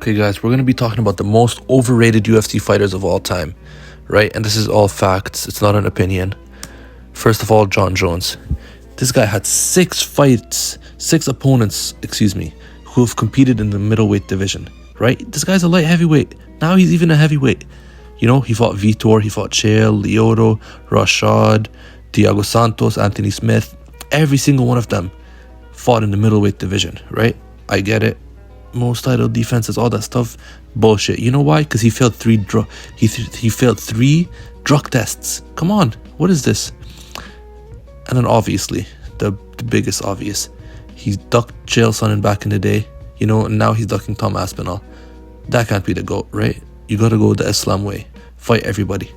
Okay, guys, we're going to be talking about the most overrated UFC fighters of all time, right? And this is all facts. It's not an opinion. First of all, John Jones. This guy had six opponents, who have competed in the middleweight division, right? This guy's a light heavyweight. Now he's even a heavyweight. You know, he fought Vitor, he fought Chael, Lyoto, Rashad, Thiago Santos, Anthony Smith. Every single one of them fought in the middleweight division, right? I get it. Most title defenses, all that stuff, bullshit. You know why? Because he failed three drug tests. Come on, what is this? And then obviously, the biggest obvious, he ducked Chael Sonnen back in the day, you know, and now he's ducking Tom Aspinall. That can't be the GOAT, right? You gotta go the Islam way. Fight everybody.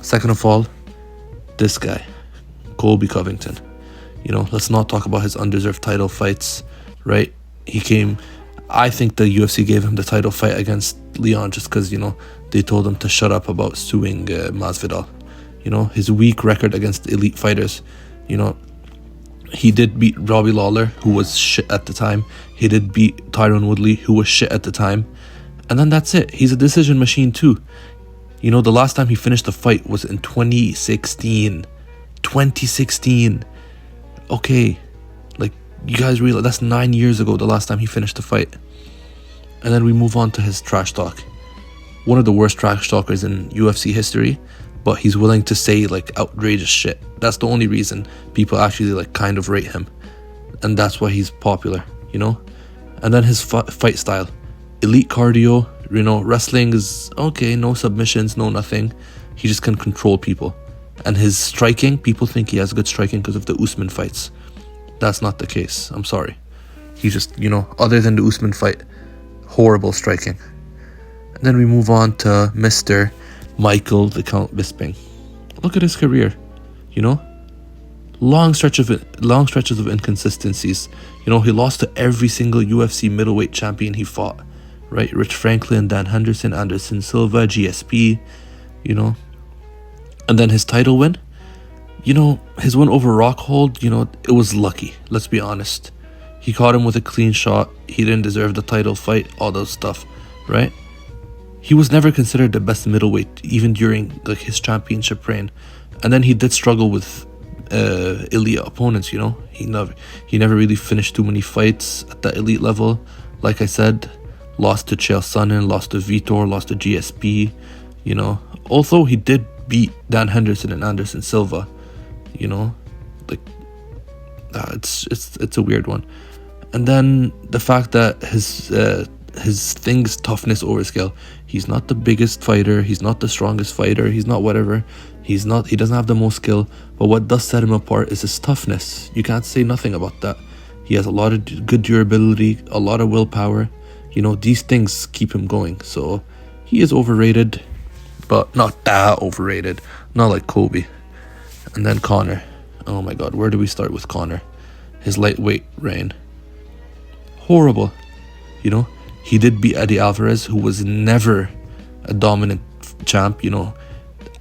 Second of all, this guy, Colby Covington. You know, let's not talk about his undeserved title fights, right? I think the UFC gave him the title fight against Leon just because, you know, they told him to shut up about suing Masvidal. You know, his weak record against elite fighters. You know, he did beat Robbie Lawler, who was shit at the time. He did beat Tyron Woodley, who was shit at the time. And then that's it. He's a decision machine too. You know, the last time he finished the fight was in 2016. 2016. Okay. Like, you guys realize that's 9 years ago, the last time he finished the fight. And then we move on to his trash talk. One of the worst trash talkers in UFC history, but he's willing to say like outrageous shit. That's the only reason people actually like kind of rate him. And that's why he's popular, you know? And then his fight style. Elite cardio, you know, wrestling is okay, no submissions, no nothing. He just can control people. And his striking, people think he has good striking because of the Usman fights. That's not the case. I'm sorry. He's just, you know, other than the Usman fight, horrible striking. And then we move on to Mr. Michael the Count Bisping. Look at his career, you know? Long stretches of inconsistencies. You know, he lost to every single UFC middleweight champion he fought, right? Rich Franklin, Dan Henderson, Anderson Silva, GSP, you know? And then his title win, you know, his win over Rockhold, you know, it was lucky. Let's be honest. He caught him with a clean shot. He didn't deserve the title fight, all those stuff, right? He was never considered the best middleweight, even during like his championship reign. And then he did struggle with elite opponents, you know. He never really finished too many fights at that elite level. Like I said, lost to Chael Sonnen, lost to Vitor, lost to GSP, you know. Also, he did beat Dan Henderson and Anderson Silva, you know. Like, it's a weird one. And then the fact that his thing is toughness over skill. He's not the biggest fighter, he's not the strongest fighter, he's not whatever. He doesn't have the most skill, but what does set him apart is his toughness. You can't say nothing about that. He has a lot of good durability, a lot of willpower. You know, these things keep him going. So he is overrated, but not that overrated. Not like Kobe. And then Conor. Oh my god, where do we start with Conor? His lightweight reign. Horrible. You know, he did beat Eddie Alvarez, who was never a dominant champ, you know.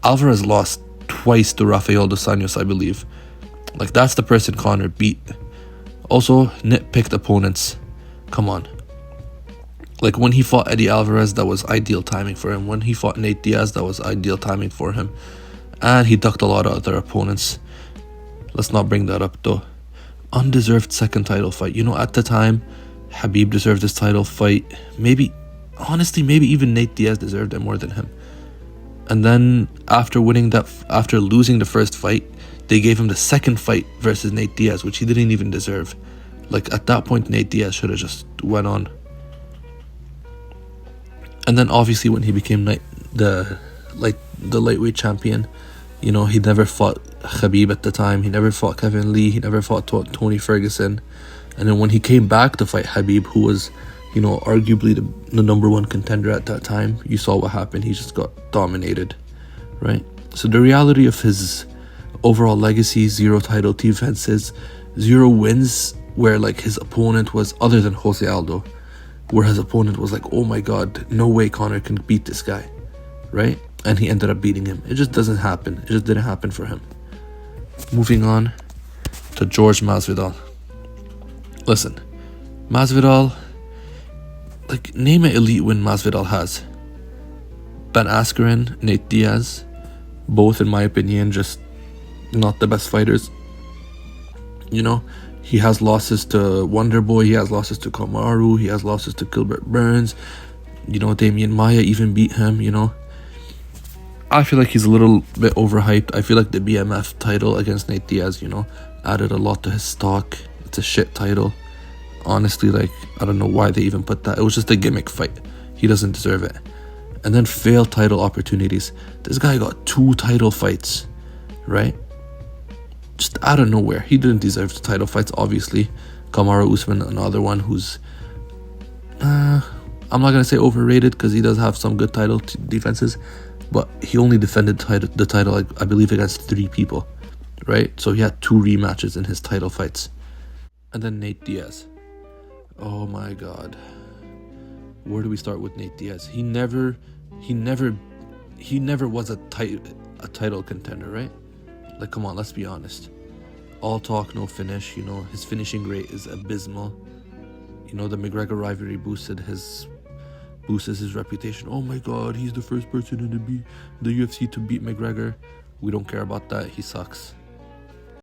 Alvarez lost twice to Rafael dos Anjos, I believe. Like, that's the person Conor beat. Also, nitpicked opponents. Come on. Like, when he fought Eddie Alvarez, that was ideal timing for him. When he fought Nate Diaz, that was ideal timing for him. And he ducked a lot of other opponents. Let's not bring that up, though. Undeserved second title fight. You know, at the time, Khabib deserved his title fight. Maybe even Nate Diaz deserved it more than him. And then after losing the first fight, they gave him the second fight versus Nate Diaz, which he didn't even deserve. Like, at that point, Nate Diaz should have just went on. And then obviously when he became the lightweight champion, you know, he never fought Khabib at the time. He never fought Kevin Lee. He never fought Tony Ferguson. And then when he came back to fight Khabib, who was, you know, arguably the number one contender at that time, you saw what happened. He just got dominated, right? So the reality of his overall legacy, 0 title defenses, 0 wins, where like his opponent was, other than Jose Aldo, where his opponent was like, oh my god, no way Conor can beat this guy, right? And he ended up beating him. It just doesn't happen. It just didn't happen for him. Moving on to George Masvidal. Listen, Masvidal, like, name an elite win Masvidal has. Ben Askren, Nate Diaz, both in my opinion just not the best fighters. You know, he has losses to Wonderboy, he has losses to Kamaru, he has losses to Gilbert Burns. You know, Damian Maia even beat him, you know. I feel like he's a little bit overhyped. I feel like the BMF title against Nate Diaz, you know, added a lot to his stock. It's a shit title. Honestly, like, I don't know why they even put that. It was just a gimmick fight. He doesn't deserve it. And then failed title opportunities. This guy got 2 title fights, right? Just out of nowhere. He didn't deserve the title fights, obviously. Kamaru Usman, another one who's... I'm not going to say overrated because he does have some good title defenses. But he only defended the title, I believe, against 3 people, right? So he had 2 rematches in his title fights. And then Nate Diaz. Oh my God. Where do we start with Nate Diaz? He never was a title contender, right? Like, come on, let's be honest. All talk, no finish. You know, his finishing rate is abysmal. You know, the McGregor rivalry boosted his reputation. Oh my God, he's the first person in the UFC to beat McGregor. We don't care about that. He sucks.